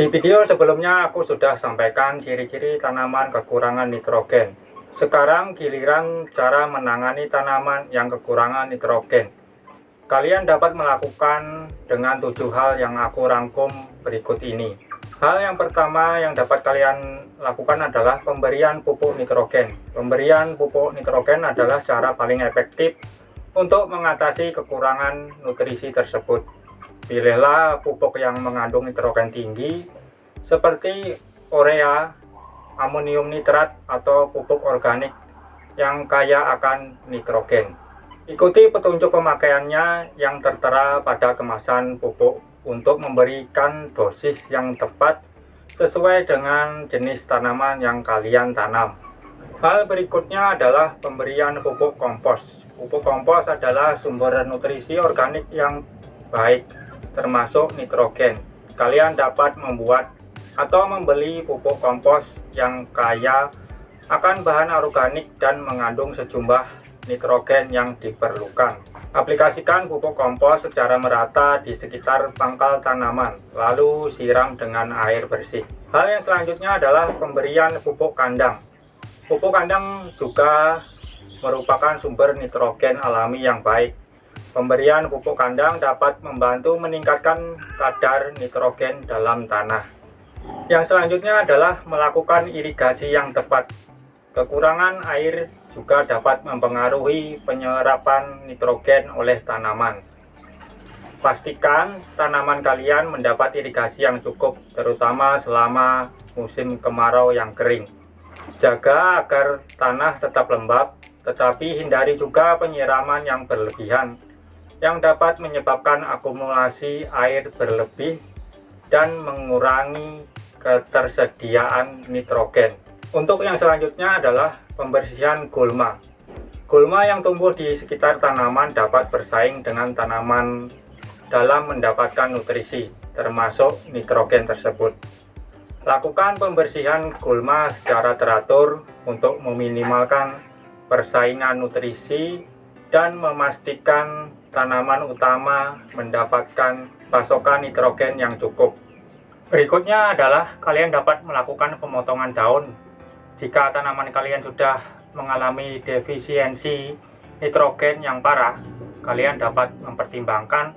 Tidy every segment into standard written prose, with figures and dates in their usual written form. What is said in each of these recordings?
Di video sebelumnya aku sudah sampaikan ciri-ciri tanaman kekurangan nitrogen. Sekarang giliran cara menangani tanaman yang kekurangan nitrogen. Kalian dapat melakukan dengan 7 hal yang aku rangkum berikut ini. Hal yang pertama yang dapat kalian lakukan adalah pemberian pupuk nitrogen. Pemberian pupuk nitrogen adalah cara paling efektif untuk mengatasi kekurangan nutrisi tersebut. Pilihlah pupuk yang mengandung nitrogen tinggi seperti urea, amonium nitrat, atau pupuk organik yang kaya akan nitrogen. Ikuti petunjuk pemakaiannya yang tertera pada kemasan pupuk untuk memberikan dosis yang tepat sesuai dengan jenis tanaman yang kalian tanam. Hal berikutnya adalah pemberian pupuk kompos. Pupuk kompos adalah sumber nutrisi organik yang baik, termasuk nitrogen. Kalian dapat membuat atau membeli pupuk kompos yang kaya akan bahan organik dan mengandung sejumlah nitrogen yang diperlukan. Aplikasikan pupuk kompos secara merata di sekitar pangkal tanaman, lalu siram dengan air bersih. Hal yang selanjutnya adalah pemberian pupuk kandang. Pupuk kandang juga merupakan sumber nitrogen alami yang baik. Pemberian pupuk kandang dapat membantu meningkatkan kadar nitrogen dalam tanah. Yang selanjutnya adalah melakukan irigasi yang tepat. Kekurangan air juga dapat mempengaruhi penyerapan nitrogen oleh tanaman. Pastikan tanaman kalian mendapat irigasi yang cukup, terutama selama musim kemarau yang kering. Jaga agar tanah tetap lembab, tetapi hindari juga penyiraman yang berlebihan yang dapat menyebabkan akumulasi air berlebih dan mengurangi ketersediaan nitrogen. Untuk yang selanjutnya adalah pembersihan gulma. Gulma yang tumbuh di sekitar tanaman dapat bersaing dengan tanaman dalam mendapatkan nutrisi, termasuk nitrogen tersebut. Lakukan pembersihan gulma secara teratur untuk meminimalkan persaingan nutrisi dan memastikan tanaman utama mendapatkan pasokan nitrogen yang cukup. Berikutnya adalah kalian dapat melakukan pemotongan daun. Jika tanaman kalian sudah mengalami defisiensi nitrogen yang parah, kalian dapat mempertimbangkan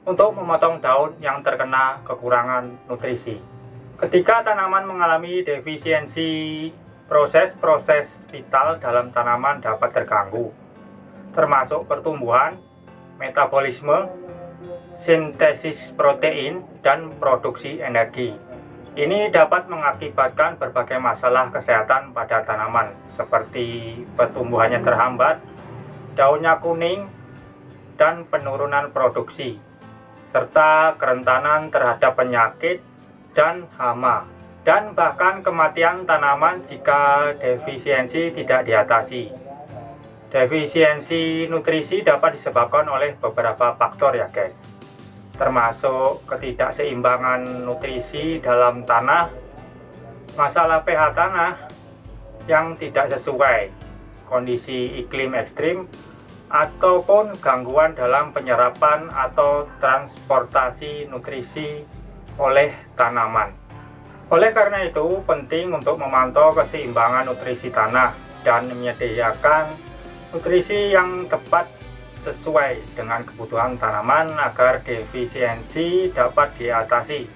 untuk memotong daun yang terkena kekurangan nutrisi. Ketika tanaman mengalami defisiensi, proses-proses vital dalam tanaman dapat terganggu, termasuk pertumbuhan, metabolisme, sintesis protein, dan produksi energi. Ini dapat mengakibatkan berbagai masalah kesehatan pada tanaman, seperti pertumbuhannya terhambat, daunnya kuning, dan penurunan produksi, serta kerentanan terhadap penyakit dan hama, dan bahkan kematian tanaman jika defisiensi tidak diatasi. Defisiensi nutrisi dapat disebabkan oleh beberapa faktor ya guys, termasuk ketidakseimbangan nutrisi dalam tanah, masalah pH tanah yang tidak sesuai, kondisi iklim ekstrim, ataupun gangguan dalam penyerapan atau transportasi nutrisi oleh tanaman. Oleh karena itu, penting untuk memantau keseimbangan nutrisi tanah dan menyediakan nutrisi yang tepat sesuai dengan kebutuhan tanaman agar defisiensi dapat diatasi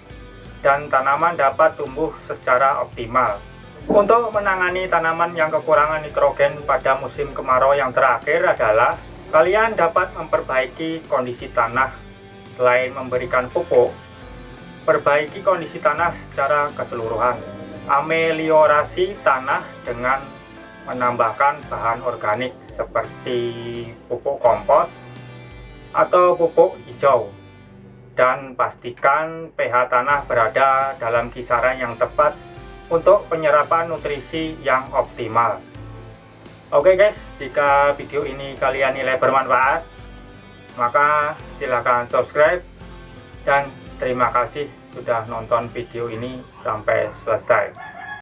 dan tanaman dapat tumbuh secara optimal. Untuk menangani tanaman yang kekurangan nitrogen pada musim kemarau yang terakhir adalah kalian dapat memperbaiki kondisi tanah. Selain memberikan pupuk, perbaiki kondisi tanah secara keseluruhan. Ameliorasi tanah dengan menambahkan bahan organik seperti pupuk kompos atau pupuk hijau, dan pastikan pH tanah berada dalam kisaran yang tepat untuk penyerapan nutrisi yang optimal. Oke guys, jika video ini kalian nilai bermanfaat, maka silahkan subscribe, dan terima kasih sudah nonton video ini sampai selesai.